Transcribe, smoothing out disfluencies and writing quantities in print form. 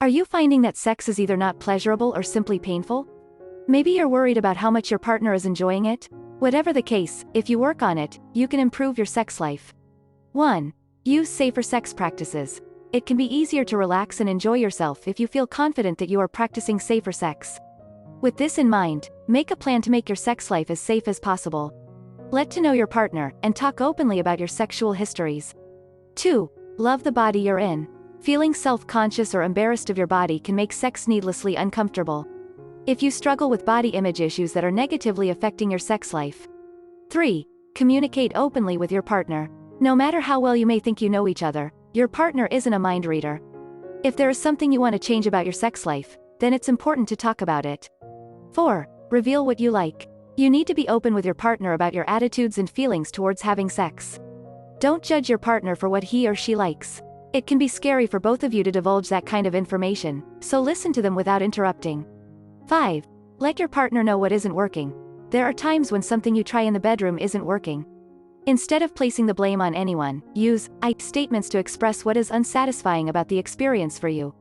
Are you finding that sex is either not pleasurable or simply painful? Maybe you're worried about how much your partner is enjoying it? Whatever the case, if you work on it, you can improve your sex life. 1. Use safer sex practices. It can be easier to relax and enjoy yourself if you feel confident that you are practicing safer sex. With this in mind, make a plan to make your sex life as safe as possible. Let to know your partner, and talk openly about your sexual histories. 2. Love the body you're in. Feeling self-conscious or embarrassed of your body can make sex needlessly uncomfortable. If you struggle with body image issues that are negatively affecting your sex life. 3. Communicate openly with your partner. No matter how well you may think you know each other, your partner isn't a mind reader. If there is something you want to change about your sex life, then it's important to talk about it. 4. Reveal what you like. You need to be open with your partner about your attitudes and feelings towards having sex. Don't judge your partner for what he or she likes. It can be scary for both of you to divulge that kind of information, so listen to them without interrupting. 5. Let your partner know what isn't working. There are times when something you try in the bedroom isn't working. Instead of placing the blame on anyone, use I statements to express what is unsatisfying about the experience for you.